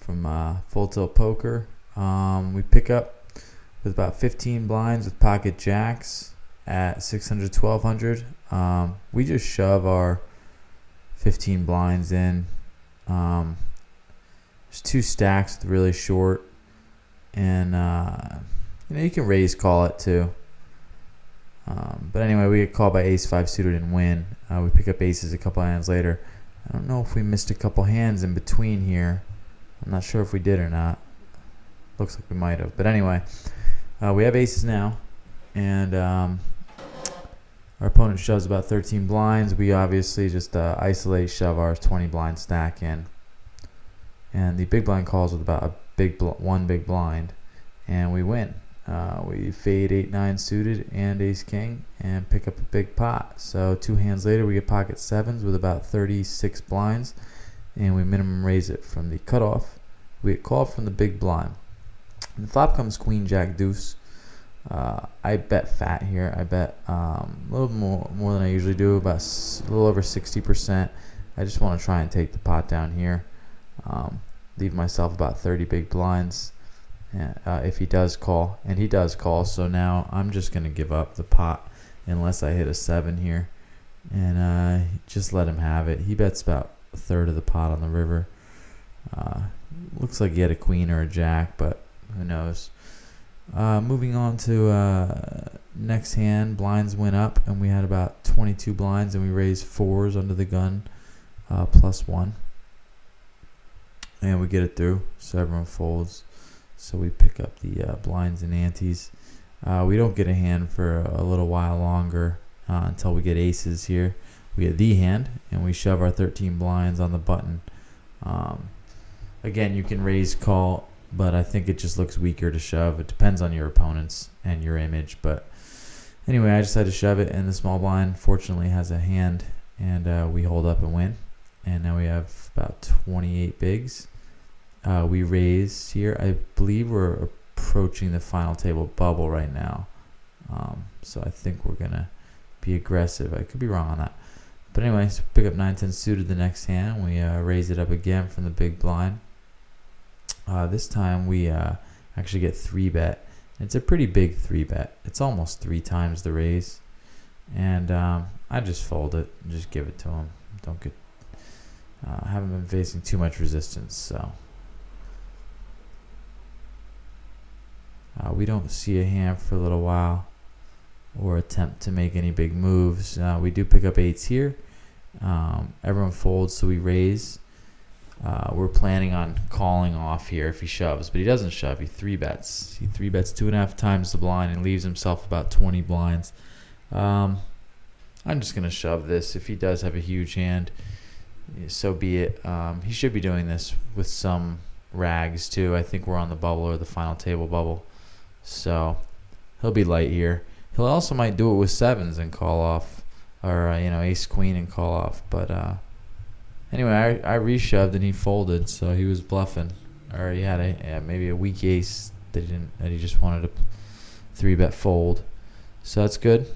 from Full Tilt Poker. We pick up with about 15 blinds with pocket jacks at 600, 1200. We just shove our 15 blinds in. There's two stacks with really short, and you can raise call it too. But anyway, we get called by ace 5 suited and win. We pick up aces a couple hands later. I don't know if we missed a couple hands in between here. I'm not sure if we did or not. Looks like we might have. But anyway, we have aces now, and our opponent shoves about 13 blinds. We obviously just isolate, shove our 20 blind stack in, and the big blind calls with about one big blind, and we win. We fade 8-9 suited and ace king and pick up a big pot. So 2 hands later, we get pocket sevens with about 36 blinds, and we minimum raise it from the cutoff. We get called from the big blind. And the flop comes queen jack deuce. I bet fat here. I bet a little more than I usually do, about a little over 60%. I just want to try and take the pot down here. Leave myself about 30 big blinds. If he does call, and he does call, so now I'm just going to give up the pot unless I hit a 7 here, and just let him have it. He bets about a third of the pot on the river. Looks like he had a queen or a jack, but who knows. Moving on to next hand, blinds went up, and we had about 22 blinds, and we raised 4s under the gun, +1, and we get it through, so everyone folds. So we pick up the blinds and antes. We don't get a hand for a little while longer until we get aces here. We get the hand, and we shove our 13 blinds on the button. Again, you can raise call, but I think it just looks weaker to shove. It depends on your opponents and your image. But anyway, I decided to shove it, and the small blind fortunately has a hand, and we hold up and win. And now we have about 28 bigs. We raise here. I believe we're approaching the final table bubble right now. So I think we're going to be aggressive. I could be wrong on that. But anyway, so pick up 9-10 suited the next hand. We raise it up again from the big blind. This time we actually get 3-bet. It's a pretty big 3-bet. It's almost 3 times the raise. And I just fold it and just give it to him. Haven't been facing too much resistance, so. We don't see a hand for a little while or attempt to make any big moves. We do pick up 8s here. Everyone folds, so we raise. We're planning on calling off here if he shoves, but he doesn't shove. He 3-bets. He 3-bets 2.5 times the blind and leaves himself about 20 blinds. I'm just going to shove this. If he does have a huge hand, so be it. He should be doing this with some rags too. I think we're on the bubble or the final table bubble. So he'll be light here. He'll also might do it with 7s and call off, or ace queen and call off. But anyway, I reshoved and he folded, so he was bluffing, or he had maybe a weak ace that he just wanted to 3-bet fold. So that's good.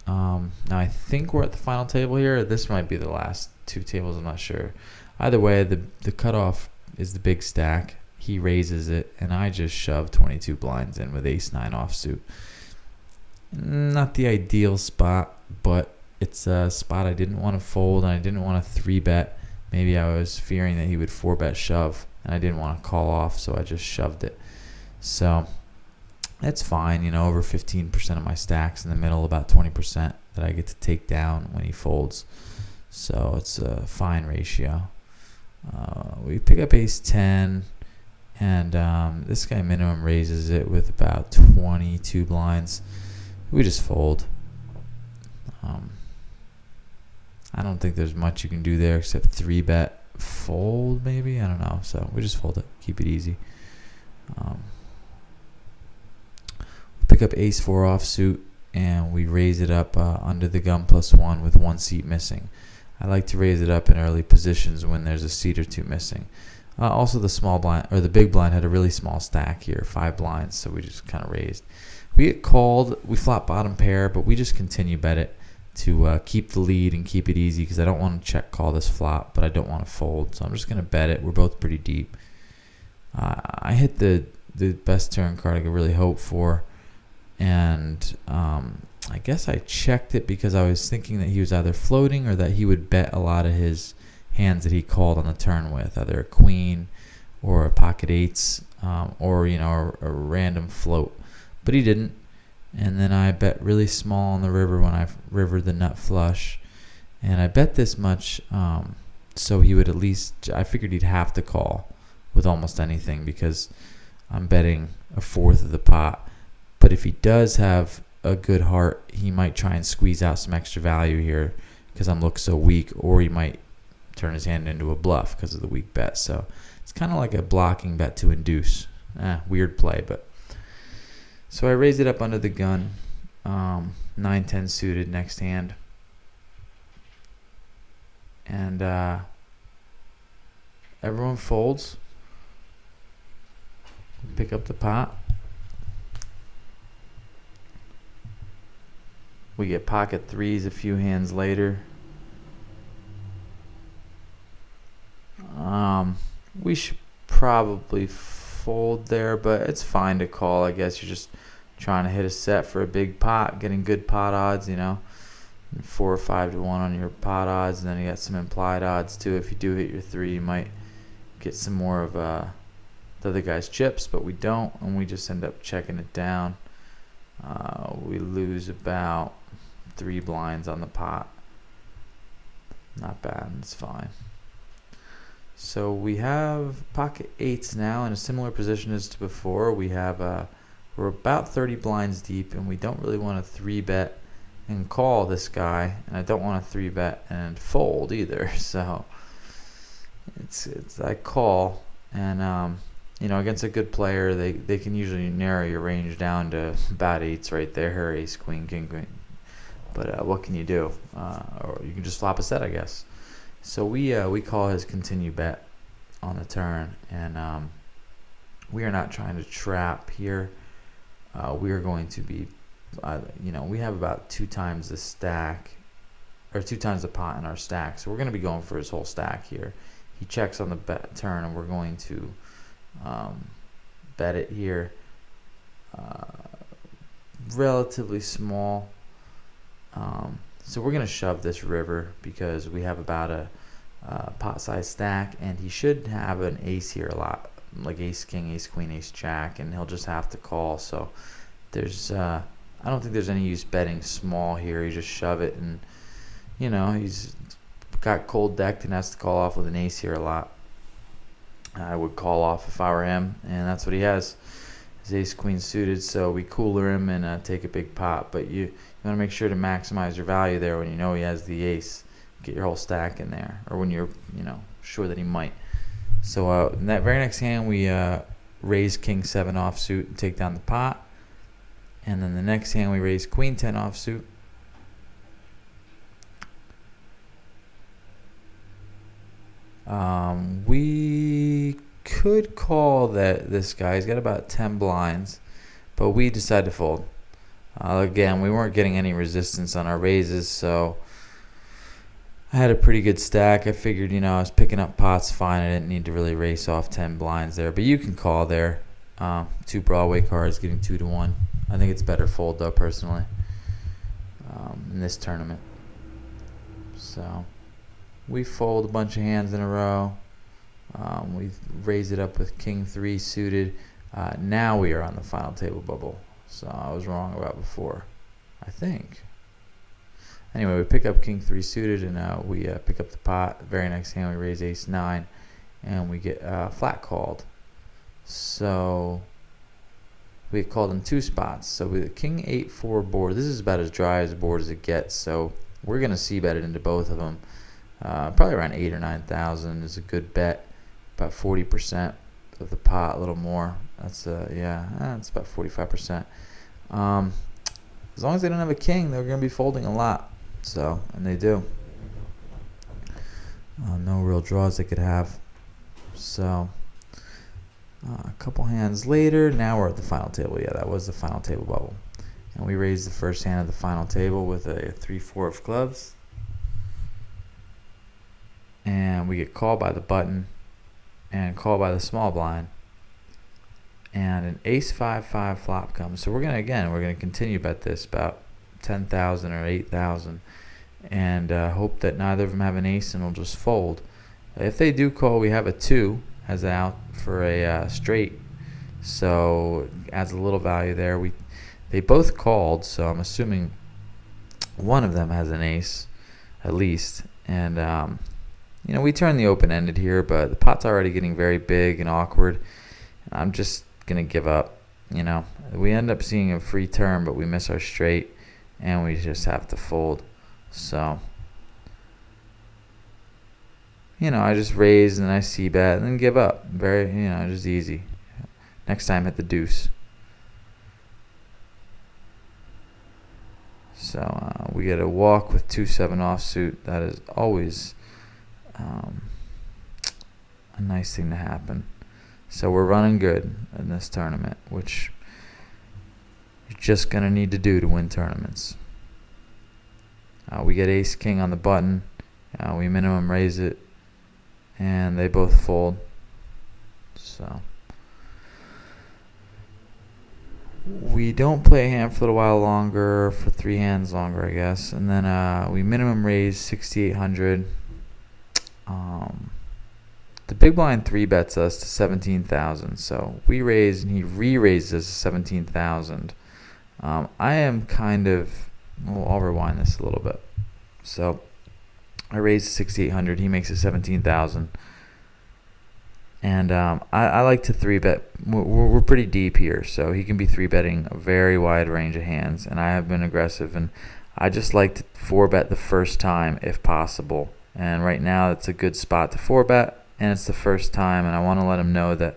Now I think we're at the final table here. This might be the last 2 tables. I'm not sure. Either way, the cutoff is the big stack. He raises it, and I just shove 22 blinds in with ace-9 offsuit. Not the ideal spot, but it's a spot I didn't want to fold, and I didn't want to 3-bet. Maybe I was fearing that he would 4-bet shove, and I didn't want to call off, so I just shoved it. So that's fine, over 15% of my stacks in the middle, about 20% that I get to take down when he folds. So it's a fine ratio. We pick up ace-10, and this guy minimum raises it with about 22 blinds. We just fold. I don't think there's much you can do there except 3-bet fold, maybe. I don't know. So we just fold it. Keep it easy. Pick up ace-4 offsuit, and we raise it up under the gun +1 with 1 seat missing. I like to raise it up in early positions when there's a seat or 2 missing. Also, the small blind or the big blind had a really small stack here, 5 blinds, so we just kind of raised. We get called. We flop bottom pair, but we just continue bet it to keep the lead and keep it easy because I don't want to check call this flop, but I don't want to fold, so I'm just going to bet it. We're both pretty deep. I hit the best turn card I could really hope for, and I guess I checked it because I was thinking that he was either floating or that he would bet a lot of his hands that he called on the turn with, either a queen or a pocket eights, or a random float, but he didn't. And then I bet really small on the river when I rivered the nut flush, and I bet this much, so he would at least, I figured he'd have to call with almost anything because I'm betting a fourth of the pot. But if he does have a good heart, he might try and squeeze out some extra value here because I'm looked so weak, or he might turn his hand into a bluff because of the weak bet. So it's kind of like a blocking bet to induce. Weird play, but so I raised it up under the gun. 9-10 suited next hand, and everyone folds. Pick up the pot. We get pocket threes a few hands later. We should probably fold there, but it's fine to call. I guess you're just trying to hit a set for a big pot, getting good pot odds, 4 or 5 to 1 on your pot odds, and then you got some implied odds too. If you do hit your three, you might get some more of the other guy's chips, but we don't, and we just end up checking it down. We lose about 3 blinds on the pot. Not bad, it's fine. So we have pocket eights now in a similar position as to before. We have we're about 30 blinds deep, and we don't really want to 3-bet and call this guy, and I don't want to 3-bet and fold either. So it's I call, and against a good player, they can usually narrow your range down to about eights right there, ace, queen, king, queen. But what can you do? Or you can just flop a set, I guess. So we call his continue bet on the turn, and we are not trying to trap here. We are going to be, we have about 2 times the stack, or 2 times the pot in our stack. So we're going to be going for his whole stack here. He checks on the bet turn, and we're going to bet it here. Relatively small. So we're going to shove this river because we have about a pot size stack, and he should have an ace here a lot, like ace king, ace queen, ace jack, and he'll just have to call. So there's I don't think there's any use betting small here. You just shove it, and he's got cold decked and has to call off with an ace here a lot. I would call off if I were him, and that's what he has. His ace queen suited, so we cooler him and take a big pot. But you want to make sure to maximize your value there when he has the ace. Get your whole stack in there, or when you're sure that he might. So in that very next hand, we raise king 7 offsuit and take down the pot, and then the next hand we raise queen 10 offsuit. We could call this guy. He's got about 10 blinds, but we decided to fold. Again, we weren't getting any resistance on our raises, so I had a pretty good stack. I figured, I was picking up pots fine. I didn't need to really race off 10 blinds there, but you can call there. 2 Broadway cards getting 2 to 1. I think it's better fold though, personally, in this tournament. So we fold a bunch of hands in a row. We raise it up with king 3 suited. Now we are on the final table bubble. So I was wrong about before, I think. Anyway, we pick up king 3 suited, and we pick up the pot. Very next hand, we raise ace 9, and we get flat called. So we get called in 2 spots. So with a king 8-4 board, this is about as dry as a board as it gets. So we're going to c-bet it into both of them. Probably around 8,000 or 9,000 is a good bet. About 40% of the pot, a little more. That's it's about 45%. As long as they don't have a king, they're going to be folding a lot. So, and they do. No real draws they could have. So, a couple hands later, now we're at the final table. Yeah, that was the final table bubble. And we raised the first hand of the final table with a 3-4 of clubs. And we get called by the button and called by the small blind. and an ace 5-5 flop comes. So we're gonna continue bet this about 10,000 or 8,000, and hope that neither of them have an ace and will just fold. If they do call, we have a 2 as an out for a straight, so adds a little value there. They both called, so I'm assuming one of them has an ace at least, and we turn the open-ended here, but the pot's already getting very big and awkward. I'm just gonna give up. We end up seeing a free turn, but we miss our straight, and we just have to fold. So I just raise and I c bet and then give up. Very just easy. Next time hit the deuce. So we get a walk with 2-7 offsuit. That is always a nice thing to happen. So we're running good in this tournament, which you're just going to need to do to win tournaments. We get ace king on the button. We minimum raise it, and they both fold. So we don't play a hand for a little while longer, for 3 hands longer, I guess. And then we minimum raise 6,800. The big blind 3 bets us to 17,000. So we raise and he re-raises us to 17,000. I am I'll rewind this a little bit. So I raise 6,800. He makes it 17,000. And I like to 3-bet. We're pretty deep here, so he can be 3-betting a very wide range of hands. And I have been aggressive, and I just like to 4-bet the first time if possible. And right now it's a good spot to 4-bet, and it's the first time, and I want to let him know that,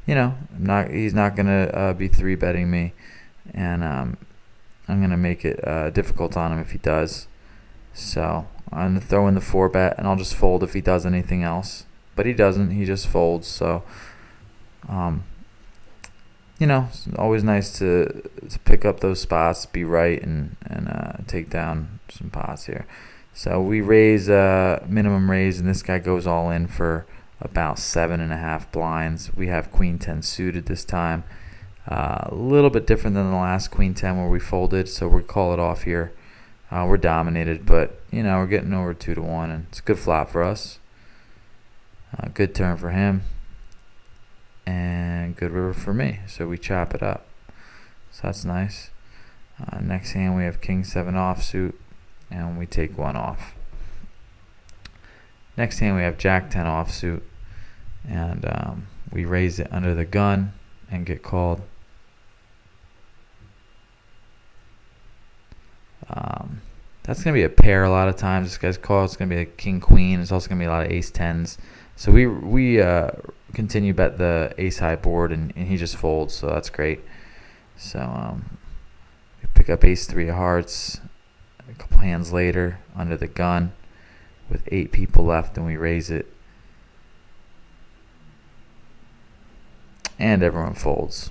he's not going to be 3-betting me, and I'm going to make it difficult on him if he does. So I'm going to throw in the 4-bet, and I'll just fold if he does anything else. But he doesn't. He just folds. So, it's always nice to pick up those spots, be right, and take down some pots here. So we raise minimum raise, and this guy goes all in for about 7.5 blinds. We have queen 10 suited this time. A little bit different than the last queen 10 where we folded, so we call it off here. We're dominated, but we're getting over 2-1, and it's a good flop for us. Good turn for him, and good river for me. So we chop it up. So that's nice. Next hand we have king 7 offsuit, and we take 1 off. Next hand we have jack 10 offsuit, and we raise it under the gun and get called. That's going to be a pair a lot of times. This guy's called. It's going to be a king queen. It's also going to be a lot of ace 10s. So we continue bet the ace high board, and he just folds, so that's great. So we pick up ace 3 of hearts a couple hands later under the gun with 8 people left, and we raise it. And everyone folds.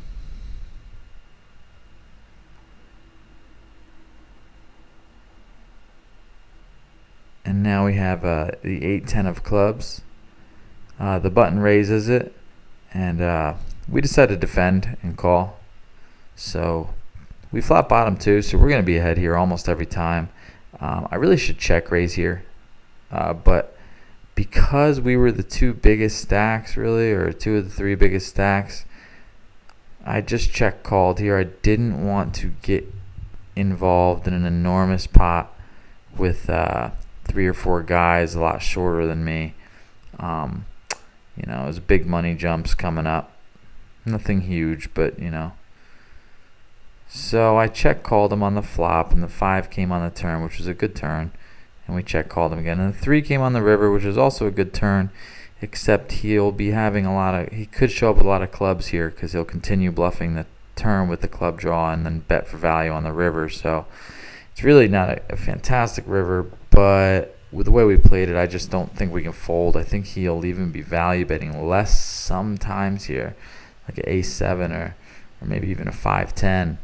And now we have the 8-10 of clubs. The button raises it, and we decide to defend and call. So we flop bottom too, so we're going to be ahead here almost every time. I really should check raise here, but because we were the 2 biggest stacks, really, or 2 of the 3 biggest stacks, I just check called here. I didn't want to get involved in an enormous pot with 3 or 4 guys a lot shorter than me. It was big money jumps coming up. Nothing huge, but So I check called him on the flop, and the 5 came on the turn, which was a good turn. And we check called him again. And the 3 came on the river, which is also a good turn, except he'll be having he could show up with a lot of clubs here because he'll continue bluffing the turn with the club draw and then bet for value on the river. So it's really not a fantastic river, but with the way we played it, I just don't think we can fold. I think he'll even be value betting less sometimes here, like an ace 7 or maybe even a 5-10,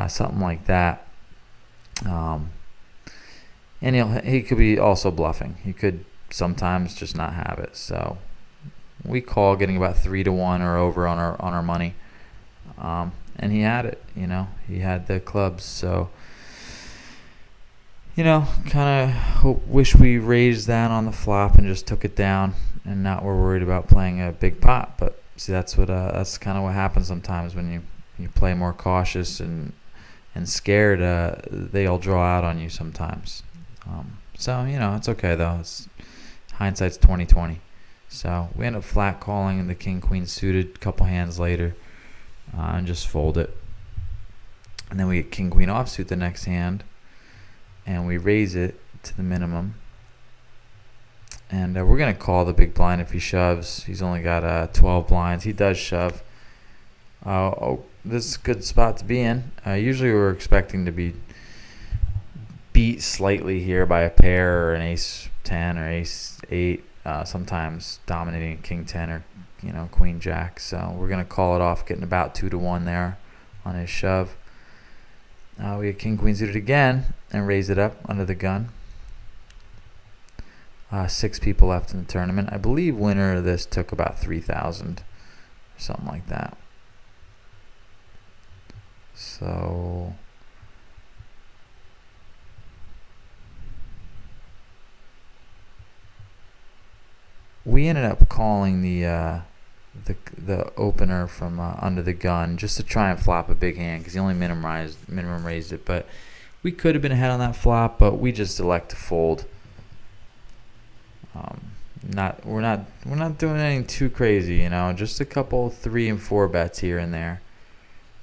something like that. And he could be also bluffing. He could sometimes just not have it. So we call, getting about 3-1 or over on our money. And he had it, he had the clubs. So, kind of wish we raised that on the flop and just took it down and not were worried about playing a big pot. But see, that's kind of what happens sometimes when you play more cautious and scared. They all draw out on you sometimes. So it's okay though. It's hindsight's 20/20. So we end up flat calling the king queen suited a couple hands later, and just fold it. And then we get king queen offsuit the next hand, and we raise it to the minimum. And we're gonna call the big blind if he shoves. He's only got 12 blinds. He does shove. This is a good spot to be in. Usually we're expecting to be beat slightly here by a pair or an ace 10 or ace 8. Sometimes dominating king 10 or queen jack. So we're gonna call it off, getting about 2-1 there on his shove. We get king queen suited again and raise it up under the gun. 6 people left in the tournament. I believe winner of this took about 3,000, something like that. So we ended up calling the opener from under the gun just to try and flop a big hand because he only minimum raised it. But we could have been ahead on that flop, but we just elect to fold. We're not doing anything too crazy, just a couple 3 and 4 bets here and there.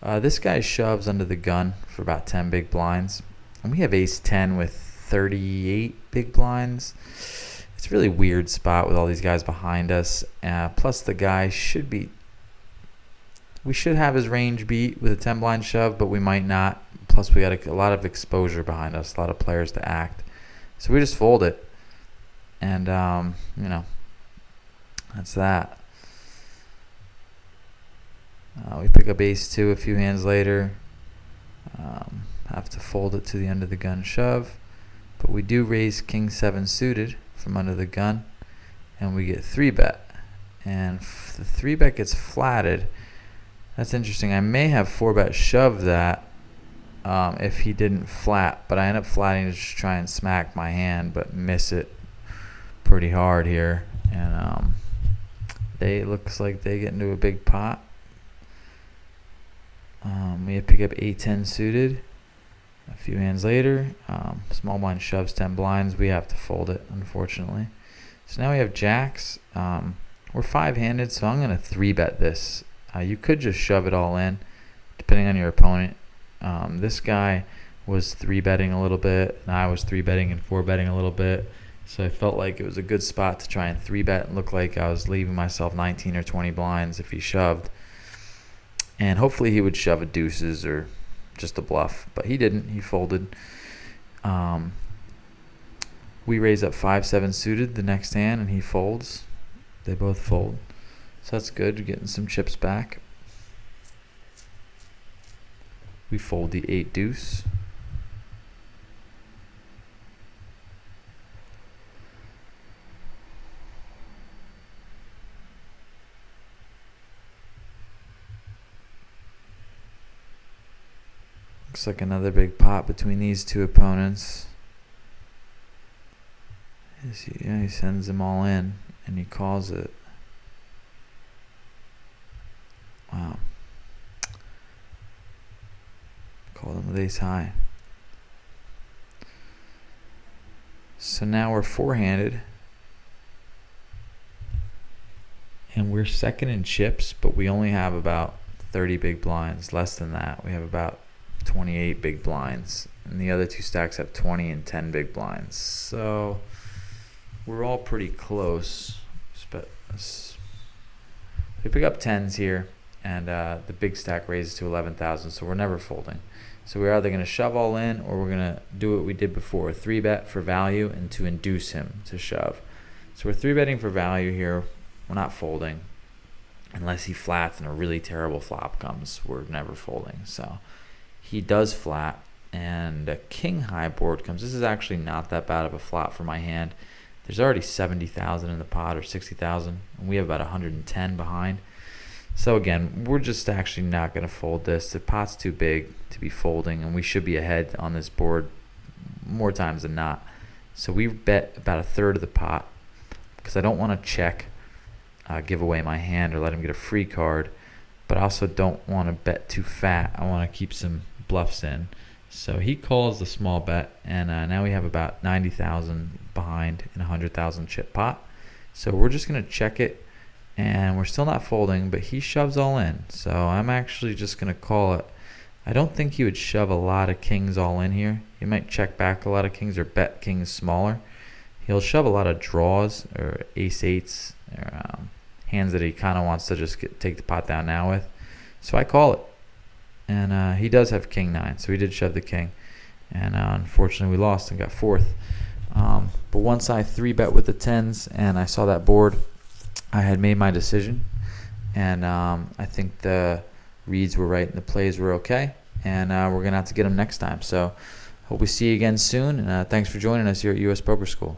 This guy shoves under the gun for about 10 big blinds, and we have ace 10 with 38 big blinds. It's a really weird spot with all these guys behind us. Plus the guy we should have his range beat with a 10 blind shove, but we might not. Plus we got a lot of exposure behind us, a lot of players to act. So we just fold it. And, that's that. We pick up ace 2 a few hands later. Have to fold it to the under the gun shove. But we do raise king 7 suited from under the gun. And we get 3-bet. And the 3-bet gets flatted. That's interesting. I may have 4-bet shoved that if he didn't flat. But I end up flatting to just try and smack my hand, but miss it pretty hard here. And looks like they get into a big pot. We pick up 8-10 suited a few hands later. Small blind shoves 10 blinds. We have to fold it, unfortunately. So now we have jacks. We're 5-handed, so I'm going to 3-bet this. You could just shove it all in, depending on your opponent. This guy was 3-betting a little bit, and I was 3-betting and 4-betting a little bit. So I felt like it was a good spot to try and 3-bet and look like I was leaving myself 19 or 20 blinds if he shoved. And hopefully he would shove a deuces or just a bluff, but he didn't. He folded. We raise up 5-7 suited the next hand, and he folds. They both fold. So that's good. We're getting some chips back. We fold the 8 deuce. Looks like another big pot between these two opponents. He sends them all in, and he calls it. Wow. Called him with ace high. So now we're 4-handed. And we're second in chips, but we only have about 30 big blinds. Less than that. We have about 28 big blinds. And the other two stacks have 20 and 10 big blinds. So we're all pretty close. We pick up 10s here, and the big stack raises to 11,000, so we're never folding. So we're either going to shove all in, or we're going to do what we did before, 3-bet for value and to induce him to shove. So we're 3-betting for value here. We're not folding. Unless he flats and a really terrible flop comes, we're never folding. So he does flat, and a king high board comes. This is actually not that bad of a flop for my hand. There's already 70,000 in the pot, or 60,000, and we have about 110 behind. So again, we're just actually not going to fold this. The pot's too big to be folding, and we should be ahead on this board more times than not. So we bet about a third of the pot because I don't want to check, give away my hand or let him get a free card, but I also don't want to bet too fat. I want to keep some bluffs in. So he calls the small bet, and now we have about 90,000 behind in a 100,000 chip pot. So we're just going to check it, and we're still not folding, but he shoves all in. So I'm actually just going to call it. I don't think he would shove a lot of kings all in here. He might check back a lot of kings or bet kings smaller. He'll shove a lot of draws or ace-eights or hands that he kind of wants to just take the pot down now with. So I call it. And he does have king 9, so he did shove the king. And unfortunately we lost and got fourth. But once I 3-bet with the 10s and I saw that board, I had made my decision. And I think the reads were right and the plays were okay. And we're going to have to get them next time. So hope we see you again soon. And thanks for joining us here at US Poker School.